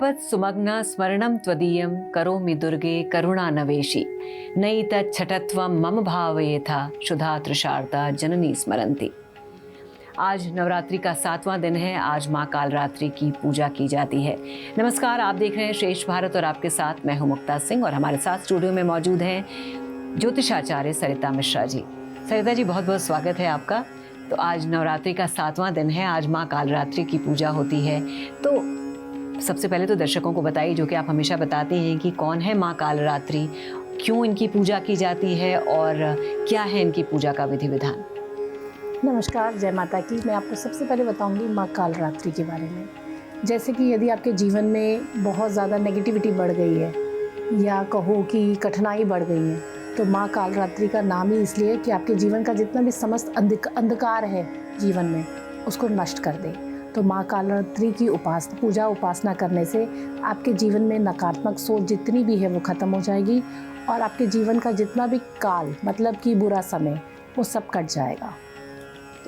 आपत् सुमग्न स्मरणं त्वदीयं करोमि दुर्गे करुणानवेशी नई तच्छठत्वं मम भावयेथा शुधा तृषार्ता जननी स्मरन्ति। आज नवरात्रि का 7वां दिन है। आज माँ कालरात्रि की पूजा की जाती है। नमस्कार, आप देख रहे हैं श्रेष्ठ भारत और आपके साथ मैं हूँ मुक्ता सिंह और हमारे साथ स्टूडियो में मौजूद हैं ज्योतिषाचार्य सरिता मिश्रा जी। सरिता जी, बहुत बहुत स्वागत है आपका। तो आज नवरात्रि का 7वां दिन है, आज माँ कालरात्रि की पूजा होती है। तो सबसे पहले तो दर्शकों को बताइए, जो कि आप हमेशा बताते हैं, कि कौन है माँ कालरात्रि, क्यों इनकी पूजा की जाती है और क्या है इनकी पूजा का विधि विधान। नमस्कार, जय माता की। मैं आपको सबसे पहले बताऊंगी माँ कालरात्रि के बारे में। जैसे कि यदि आपके जीवन में बहुत ज़्यादा नेगेटिविटी बढ़ गई है या कहो कि कठिनाई बढ़ गई है, तो माँ कालरात्रि का नाम ही इसलिए कि आपके जीवन का जितना भी समस्त अंधकार है जीवन में, उसको नष्ट कर दे। तो माँ कालरात्रि की पूजा उपासना करने से आपके जीवन में नकारात्मक सोच जितनी भी है वो ख़त्म हो जाएगी और आपके जीवन का जितना भी काल, मतलब कि बुरा समय, वो सब कट जाएगा।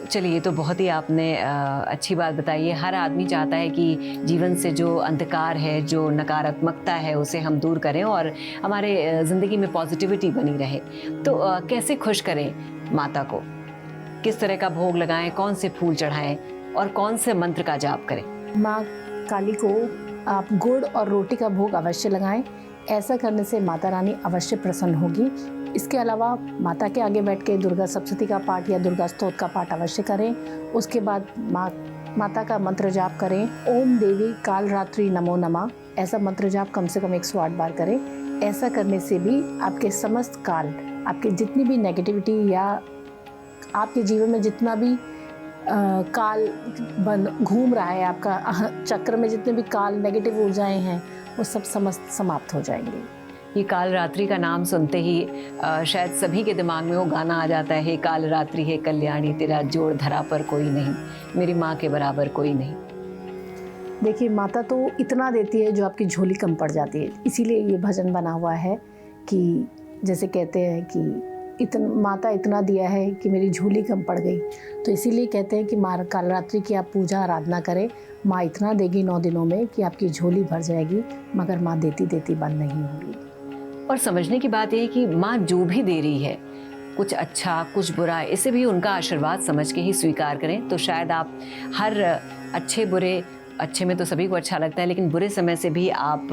चलिए, ये तो बहुत ही आपने अच्छी बात बताई है। हर आदमी चाहता है कि जीवन से जो अंधकार है, जो नकारात्मकता है, उसे हम दूर करें और हमारे ज़िंदगी में पॉजिटिविटी बनी रहे। तो कैसे खुश करें माता को, किस तरह का भोग लगाएं, कौन से फूल चढ़ाएं और कौन से मंत्र का जाप करें। माँ काली को आप गुड़ और रोटी का भोग अवश्य लगाएं। ऐसा करने से माता रानी अवश्य प्रसन्न होगी। इसके अलावा माता के आगे बैठ के दुर्गा सप्तशती का पाठ या दुर्गा स्तोत्र का पाठ अवश्य करें। उसके बाद माता का मंत्र जाप करें। ओम देवी कालरात्रि नमो नमः, ऐसा मंत्र जाप कम से कम 108 बार करें। ऐसा करने से भी आपके समस्त काल, आपके जितनी भी नेगेटिविटी या आपके जीवन में जितना भी काल घूम रहा है, आपका चक्र में जितने भी काल नेगेटिव ऊर्जाएं हैं, वो सब समस्त समाप्त हो जाएंगे। ये कालरात्रि का नाम सुनते ही शायद सभी के दिमाग में वो गाना आ जाता है, हे कालरात्रि है कल्याणी, तेरा जोड़ धरा पर कोई नहीं, मेरी माँ के बराबर कोई नहीं। देखिए, माता तो इतना देती है जो आपकी झोली कम पड़ जाती है। इसीलिए ये भजन बना हुआ है कि जैसे कहते हैं कि माता इतना दिया है कि मेरी झोली कम पड़ गई। तो इसीलिए कहते हैं कि माँ कालरात्रि की आप पूजा आराधना करें। माँ इतना देगी 9 दिनों में कि आपकी झोली भर जाएगी, मगर माँ देती देती बंद नहीं होगी। और समझने की बात यह है कि माँ जो भी दे रही है, कुछ अच्छा कुछ बुरा, इसे भी उनका आशीर्वाद समझ के ही स्वीकार करें। तो शायद आप हर अच्छे में तो सभी को अच्छा लगता है, लेकिन बुरे समय से भी आप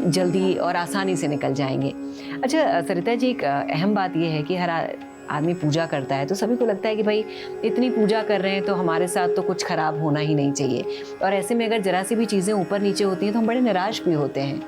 जल्दी और आसानी से निकल जाएंगे। अच्छा सरिता जी, एक अहम बात यह है कि हर आदमी पूजा करता है तो सभी को लगता है कि भाई इतनी पूजा कर रहे हैं तो हमारे साथ तो कुछ खराब होना ही नहीं चाहिए, और ऐसे में अगर जरा सी भी चीज़ें ऊपर नीचे होती हैं तो हम बड़े निराश भी होते हैं।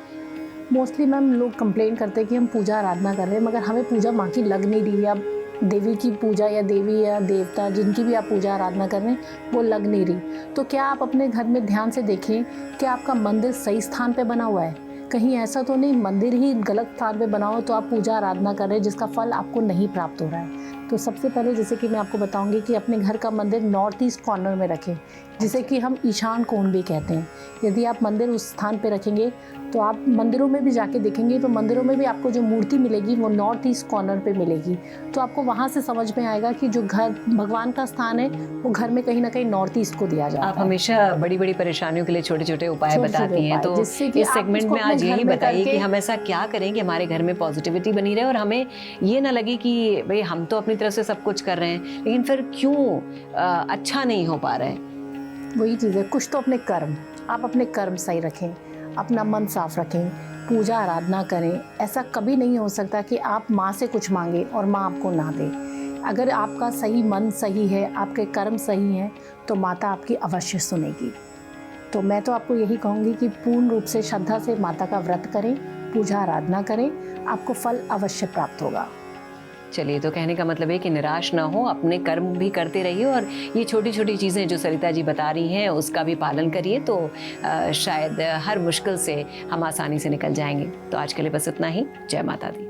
मोस्टली मैम लोग कंप्लेन करते हैं कि हम पूजा आराधना कर रहे हैं, मगर हमें पूजा माँ की लग नहीं रही, या देवी की पूजा या देवी या देवता जिनकी भी आप पूजा आराधना कर रहे हैं वो लग नहीं रही। तो क्या आप अपने घर में ध्यान से देखें कि आपका मंदिर सही स्थान पे बना हुआ है? कहीं ऐसा तो नहीं मंदिर ही गलत स्थान पे बना हो तो आप पूजा आराधना कर रहे हैं जिसका फल आपको नहीं प्राप्त हो रहा है। तो सबसे पहले जैसे कि मैं आपको बताऊंगी कि अपने घर का मंदिर नॉर्थ ईस्ट कॉर्नर में रखें, जिसे कि हम ईशान कोण भी कहते हैं। यदि आप मंदिर उस स्थान पे रखेंगे तो आप मंदिरों में भी जाके देखेंगे तो मंदिरों में भी आपको जो मूर्ति मिलेगी वो नॉर्थ ईस्ट कॉर्नर पे मिलेगी। तो आपको वहाँ से समझ में आएगा कि जो घर भगवान का स्थान है वो घर में कहीं ना कहीं नॉर्थ ईस्ट को दिया जाता है। आप हमेशा बड़ी बड़ी परेशानियों के लिए छोटे छोटे उपाय बताती हैं, तो इस सेगमेंट में आज यही बताइए कि हम ऐसा क्या करें कि हमारे घर में पॉजिटिविटी बनी रहे और हमें ये ना लगे कि भाई हम तो अपनी तरफ से सब कुछ कर रहे हैं लेकिन फिर क्यों अच्छा नहीं हो पा रहा है। वही चीज़ है, कुछ तो अपने कर्म, आप अपने कर्म सही रखें, अपना मन साफ रखें, पूजा आराधना करें। ऐसा कभी नहीं हो सकता कि आप माँ से कुछ मांगे और माँ आपको ना दे। अगर आपका सही मन सही है, आपके कर्म सही हैं, तो माता आपकी अवश्य सुनेगी। तो मैं तो आपको यही कहूँगी कि पूर्ण रूप से श्रद्धा से माता का व्रत करें, पूजा आराधना करें, आपको फल अवश्य प्राप्त होगा। चलिए, तो कहने का मतलब है कि निराश ना हो, अपने कर्म भी करते रहिए और ये छोटी छोटी चीज़ें जो सरिता जी बता रही हैं उसका भी पालन करिए, तो शायद हर मुश्किल से हम आसानी से निकल जाएंगे। तो आज के लिए बस इतना ही। जय माता दी।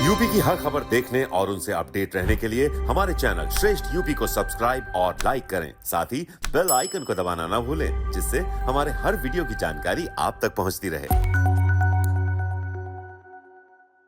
यूपी की हर खबर देखने और उनसे अपडेट रहने के लिए हमारे चैनल श्रेष्ठ यूपी को सब्सक्राइब और लाइक करें। साथ ही बेल आइकन को दबाना ना भूलें, जिससे हमारे हर वीडियो की जानकारी आप तक पहुंचती रहे।